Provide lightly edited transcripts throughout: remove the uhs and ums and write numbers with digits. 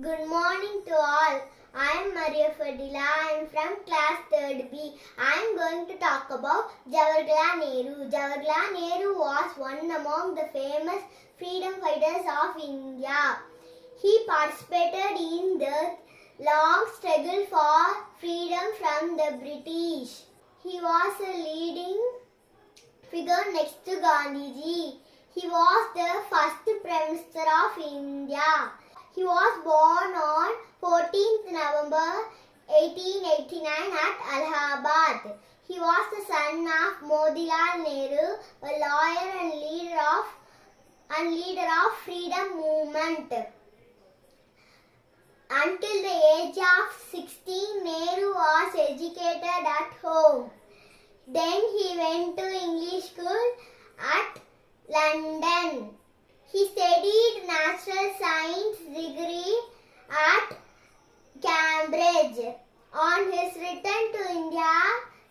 Good morning to all. I am Maria Fadila. I am from class 3rd B. I am going to talk about Jawaharlal Nehru. Jawaharlal Nehru was one among the famous freedom fighters of India. He participated in the long struggle for freedom from the British. He was a leading figure next to Gandhiji. He was the first Prime Minister of India. He was born on 14th November 1889 at Allahabad. He was the son of Motilal Nehru, a lawyer and leader of freedom movement. Until the age of 16, Nehru was educated at home. Then he went to English school at London. He studied natural science degree at Cambridge. On his return to India,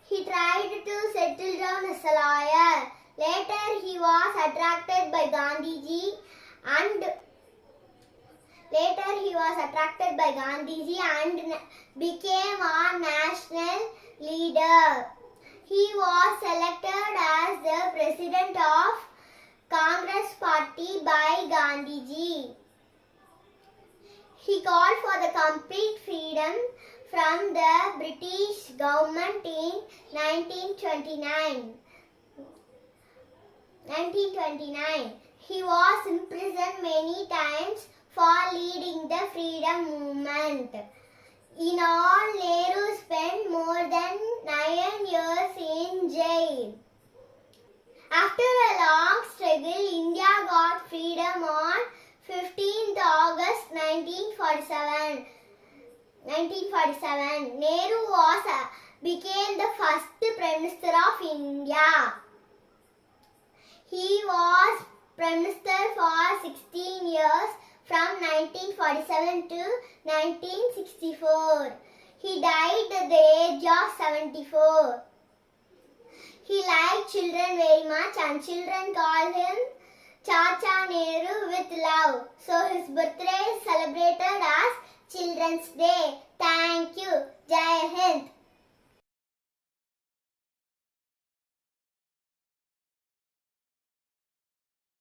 he tried to settle down as a lawyer. Later, he was attracted by Gandhiji and became a national leader. He was selected as the president of Congress Party by Gandhiji. He called for the complete freedom from the British government in 1929. He was imprisoned many times for leading the freedom movement. In all, Nehru spent more than 9 years in jail. After a long struggle, India got freedom on 15th August 1947. Nehru became the first Prime Minister of India. He was Prime Minister for 16 years from 1947 to 1964. He died at the age of 74. He liked children very much and children called him Chacha Nehru with love. So his birthday is celebrated as Children's Day.